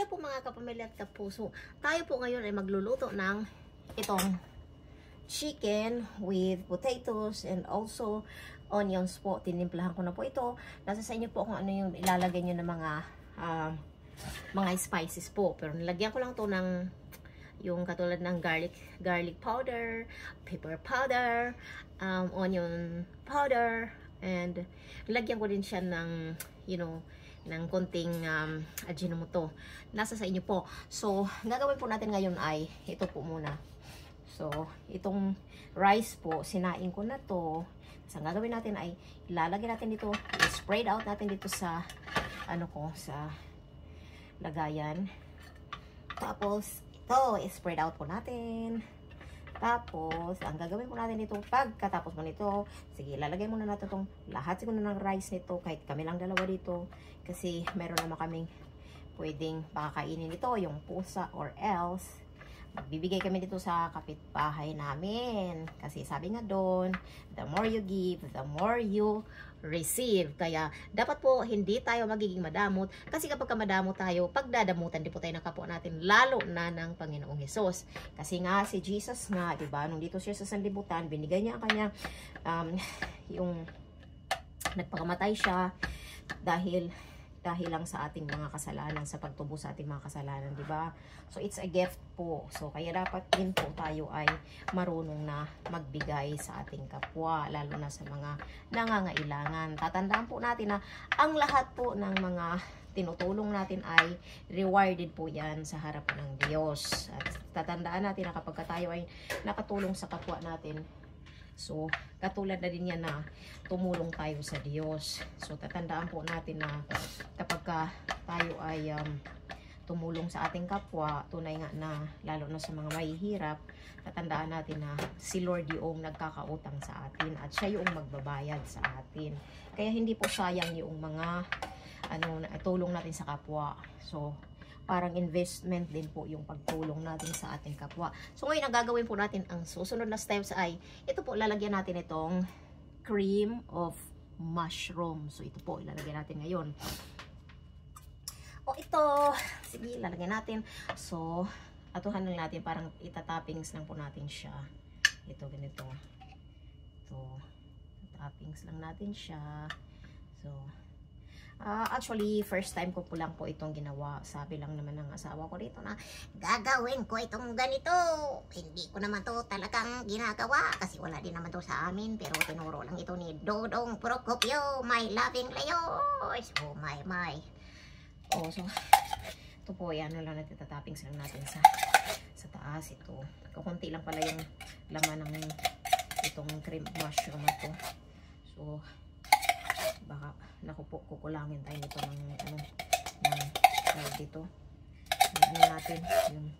Hello po mga kapamilya at kapuso. Tayo po ngayon ay magluluto ng itong chicken with potatoes and also onions po. Tinimplahan ko na po ito. Nasa sa inyo po kung ano yung ilalagay nyo ng mga spices po. Pero nilagyan ko lang to ng yung katulad ng garlic powder, pepper powder, onion powder, and lagyan ko din siya ng ng konting Ajinomoto. Nasa sa inyo po. So, gagawin po natin ngayon ay ito po muna. So, itong rice po, sinain ko na to. So, ang gagawin natin ay ilalagay natin dito, spread out natin dito sa sa lagayan. Tapos, ito, spread out po natin. Tapos, ang gagawin po natin dito, pagkatapos mo nito, sige, ilalagay muna natin itong lahat siguro ng rice nito, kahit kami lang dalawa dito, kasi meron naman kaming pwedeng pakakainin ito, yung pusa, or else, magbibigay kami dito sa kapitbahay namin. Kasi sabi nga doon, the more you give, the more you receive. Kaya, dapat po hindi tayo magiging madamot. Kasi kapag madamot tayo, pagdadamutan din po tayo ng kapwa natin, lalo na ng Panginoong Hesus. Kasi nga, si Jesus nga, diba, nung dito siya sa sanlibutan, binigay niya ang kanya, yung nagpakamatay siya, dahil lang sa ating mga kasalanan, sa pagtubo sa ating mga kasalanan, di ba? So, it's a gift po. So, kaya dapat din po tayo ay marunong na magbigay sa ating kapwa, lalo na sa mga nangangailangan. Tatandaan po natin na ang lahat po ng mga tinutulong natin ay rewarded po yan sa harapan ng Diyos. At tatandaan natin na kapag tayo ay nakatulong sa kapwa natin, so, katulad na din yan na tumulong tayo sa Diyos. So, tatandaan po natin na kapag tayo ay tumulong sa ating kapwa, tunay nga na, lalo na sa mga mahihirap, tatandaan natin na si Lord yung nagkakautang sa atin at siya yung magbabayad sa atin. Kaya hindi po sayang yung mga tulong natin sa kapwa. So, parang investment din po yung pagtulong natin sa ating kapwa. So, ngayon, ang gagawin po natin, ang susunod na steps ay, ito po, lalagyan natin itong cream of mushroom. So, ito po, ilalagyan natin ngayon. O, ito, sige, lalagyan natin. So, atuhan lang natin, parang itatoppings lang po natin siya. Ito, ganito. Ito, toppings lang natin siya. So, actually, first time ko po lang po itong ginawa. Sabi lang naman ng asawa ko dito na gagawin ko itong ganito. Hindi ko naman to talagang ginagawa kasi wala din naman to sa amin. Pero tinuro lang ito ni Dodong Procopio, my loving Leos. Oh my. Oh, so, ito po, yan lang natin, tatappings lang natin sa taas. Ito, kukunti lang pala yung laman ng itong cream mushroom ito. So, baka naku po, kukulangin tayo nito ng dito. Natin yung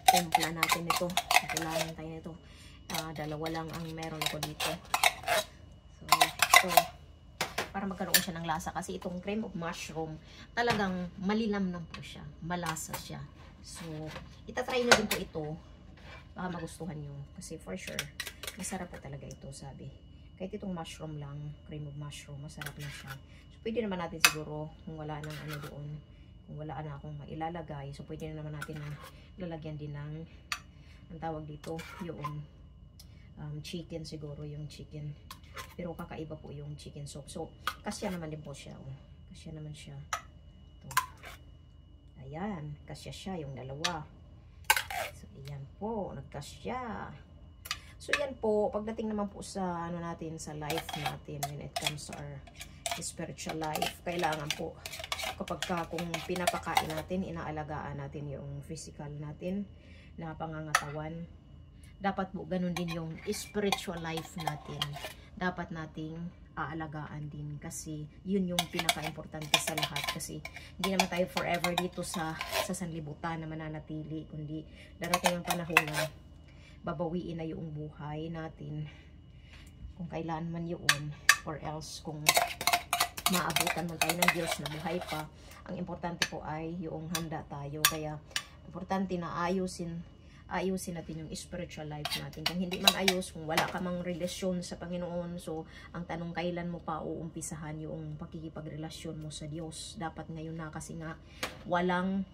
templa natin ito. Kukulangin tayo nito. Dalawa lang ang meron ko dito. So, ito, para magkaroon siya ng lasa. Kasi itong cream of mushroom, talagang malinamnam po siya. Malasa siya. So, itatry na din po ito. Baka magustuhan nyo. Kasi for sure, masarap po talaga ito, sabi. Kahit itong mushroom lang, cream of mushroom, masarap na siya. So, pwede naman natin siguro, kung wala nang doon, kung wala na akong mailalagay, so pwede na naman natin lalagyan din ng, ang tawag dito, yung chicken siguro, yung chicken. Pero kakaiba po yung chicken soup. So, kasya naman din po siya. Oh. Kasya naman siya. Ito. Ayan, kasya siya, yung dalawa. So, ayan po, nagkasya. So, yan po, pagdating naman po sa, natin, sa life natin, when it comes to our spiritual life, kailangan po, kung pinapakain natin, inaalagaan natin yung physical natin, na pangangatawan, dapat po, ganun din yung spiritual life natin. Dapat nating aalagaan din, kasi yun yung pinaka-importante sa lahat, kasi hindi naman tayo forever dito sa sanlibutan na mananatili, kundi darating ang panahon na babawiin na yung buhay natin kung kailan man yun, or else kung maabutan mo tayo ng Diyos na buhay pa, ang importante po ay yung handa tayo. Kaya importante na ayusin ayusin natin yung spiritual life natin. Kung hindi man ayos, kung wala ka mang relasyon sa Panginoon, so ang tanong, kailan mo pa uumpisahan yung pakikipagrelasyon mo sa Diyos? Dapat ngayon na, kasi nga walang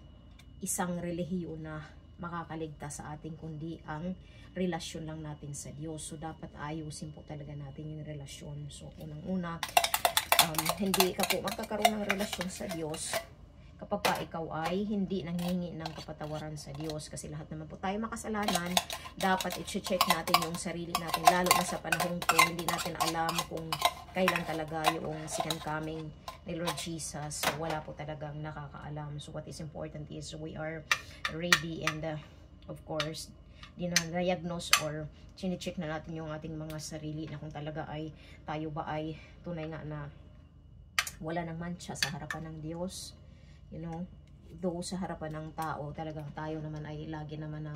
isang relihiyon na makakaligtas sa ating kundi ang relasyon lang natin sa Diyos. So dapat ayusin po talaga natin yung relasyon. So unang-una, hindi ka po magkakaroon ng relasyon sa Diyos kapag pa ikaw ay hindi nanghingi ng kapatawaran sa Diyos. Kasi lahat naman po tayo makasalanan. Dapat i-check natin yung sarili natin, lalo na sa panahon ko, hindi natin alam kung kailan talaga yung second coming ni Lord Jesus. So wala po talagang nakakaalam. So what is important is we are ready, and of course, dinadiagnose or chine-check na natin yung ating mga sarili na kung talaga ay tayo ba ay tunay nga na wala nang mancha sa harapan ng Diyos. You know, though sa harapan ng tao, talagang tayo naman ay lagi naman na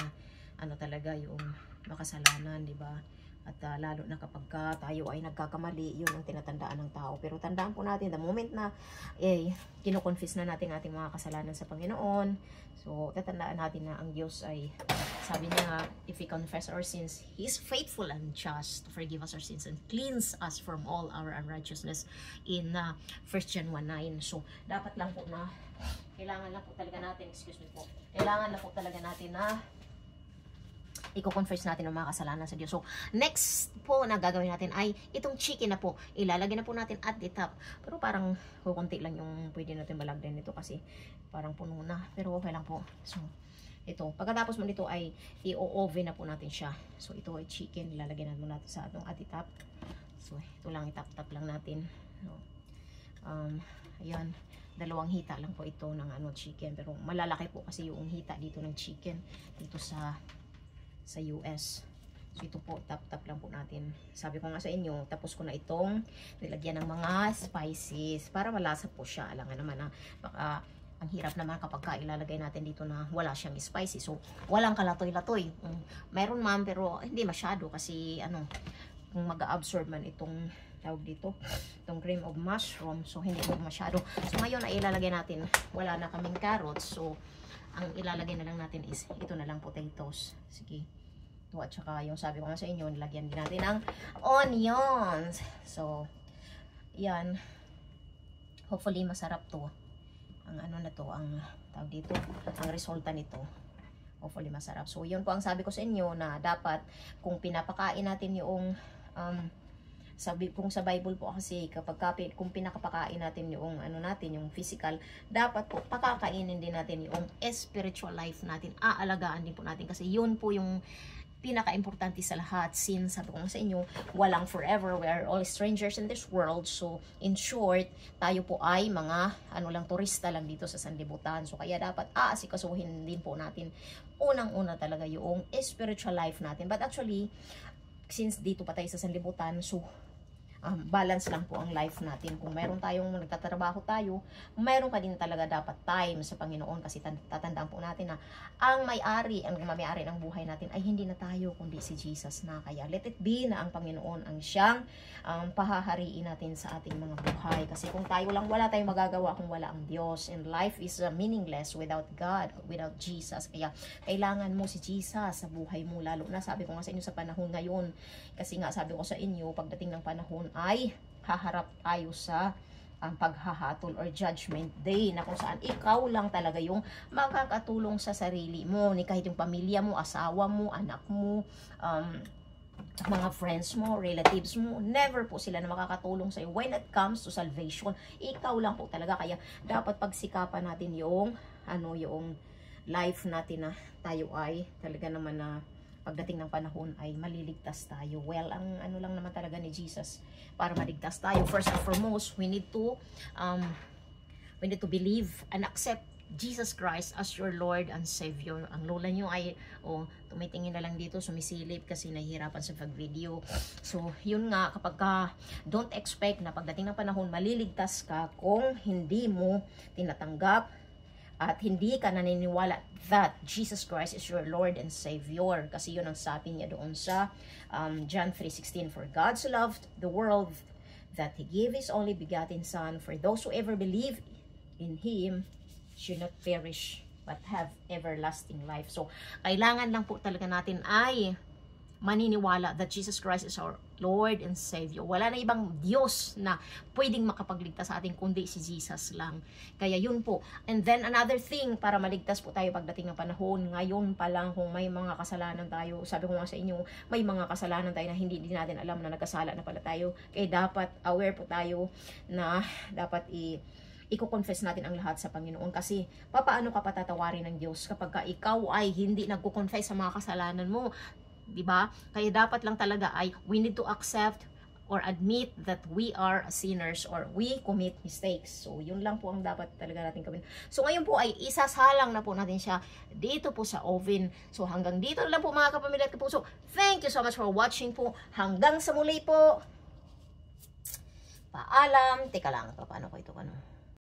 ano talaga yung makasalanan, di ba? At lalo na kapag tayo ay nagkakamali, yun ang tinatandaan ng tao. Pero tandaan po natin, the moment na kino-confess na natin ating mga kasalanan sa Panginoon, so tatandaan natin na ang Diyos ay, sabi niya nga, if we confess our sins, He is faithful and just to forgive us our sins and cleanse us from all our unrighteousness in 1 John 1:9. So dapat lang po na, kailangan lang po talaga natin, kailangan lang po talaga natin na i-confess natin ang mga kasalanan sa Diyos. So, next po na gagawin natin ay itong chicken na po. Ilalagay na po natin at the top. Pero parang kukunti lang yung pwede natin balagdan nito kasi parang puno na. Pero okay lang po. So, ito. Pagkatapos mo nito ay i-oven na po natin siya. So, ito ay chicken. Ilalagay na po natin sa atong at the top. So, ito lang. Itap-tap lang natin. So, ayan. 2 hita lang po ito ng chicken. Pero malalaki po kasi yung hita dito ng chicken. Dito sa US. So ito po, tap-tap lang po natin. Sabi ko nga sa inyo, tapos ko na itong nilagyan ng mga spices para malasa po siya. Alam nga naman na baka ang hirap naman kapag ilalagay natin dito na wala siyang spices. So walang kalatoy-latoy. Mayroon man pero hindi masyado kasi kung mag-absorb man itong tawag dito, itong cream of mushroom, so hindi mo masyado. So ngayon ay ilalagay natin, wala na kaming carrots, so ang ilalagay na lang natin is ito na lang, potatoes. Sige. Ito, at saka yung sabi ko nga sa inyo, nilagyan din natin ng onions. So, yan. Hopefully masarap to. Ang na to, ang tawag dito, ang resulta nito. Hopefully masarap. So, yun po ang sabi ko sa inyo na dapat kung pinapakain natin yung kung sa Bible po kasi kung pinakapakain natin yung natin, yung physical, dapat po pakakainin din natin yung spiritual life natin. Aalagaan din po natin kasi yun po yung pinaka-importante sa lahat. Since sabi ko sa inyo, walang forever, we are all strangers in this world. So in short, tayo po ay mga lang, turista lang dito sa sanlibutan. So kaya dapat aasikasuhin din po natin unang-una talaga yung spiritual life natin. But actually, since dito pa tayo sa sanlibutan, so balance lang po ang life natin. Kung mayroon tayong nagtatrabaho tayo, mayroon ka din talaga dapat time sa Panginoon, kasi tatandaan po natin na ang may-ari ng buhay natin ay hindi na tayo, kundi si Jesus na. Kaya let it be na ang Panginoon ang siyang pahahariin natin sa ating mga buhay. Kasi kung tayo lang, wala tayong magagawa kung wala ang Diyos. And life is meaningless without God, without Jesus. Kaya kailangan mo si Jesus sa buhay mo. Lalo na sabi ko nga sa inyo sa panahon ngayon. Kasi nga sabi ko sa inyo, pagdating ng panahon ay haharap tayo sa paghahatol or judgment day, na kung saan ikaw lang talaga yung makakatulong sa sarili mo, ni kahit yung pamilya mo, asawa mo, anak mo, mga friends mo, relatives mo, never po sila na makakatulong sa'yo when it comes to salvation. Ikaw lang po talaga. Kaya dapat pagsikapan natin yung yung life natin na tayo ay talaga naman na pagdating ng panahon ay maliligtas tayo. Well, ang lang naman talaga ni Jesus para maligtas tayo. First and foremost, we need to believe and accept Jesus Christ as your Lord and Savior. Ang lola nyo ay tumitingin na lang dito, sumisilip kasi nahihirapan sa pag-video. So, yun nga, kapag don't expect na pagdating ng panahon maliligtas ka kung hindi mo tinatanggap at hindi ka naniniwala that Jesus Christ is your Lord and Savior. Kasi yun ang sabi niya doon sa John 3:16, for God so loved the world that He gave His only begotten Son, for those who ever believe in Him should not perish but have everlasting life. So, kailangan lang po talaga natin ay maniniwala that Jesus Christ is our Lord and Savior. Wala na ibang Diyos na pwedeng makapagligtas sa atin kundi si Jesus lang. Kaya yun po. And then another thing, para maligtas po tayo pagdating ng panahon, ngayon pa lang kung may mga kasalanan tayo, sabi ko nga sa inyo, may mga kasalanan tayo na hindi din natin alam na nagkasala na pala tayo. Kaya dapat aware po tayo na dapat i-confess natin ang lahat sa Panginoon, kasi paano ka patatawarin ng Diyos kapag ka ikaw ay hindi nagko-confess sa mga kasalanan mo, 'di ba? Kaya dapat lang talaga ay we need to accept or admit that we are sinners or we commit mistakes. So yun lang po ang dapat talaga natin gawin. So ngayon po ay isasalang na po natin siya dito po sa oven. So hanggang dito lang po mga kapamilya at kapuso. Thank you so much for watching po. Hanggang sa muli po. Paalam. Teka lang, paano ko ito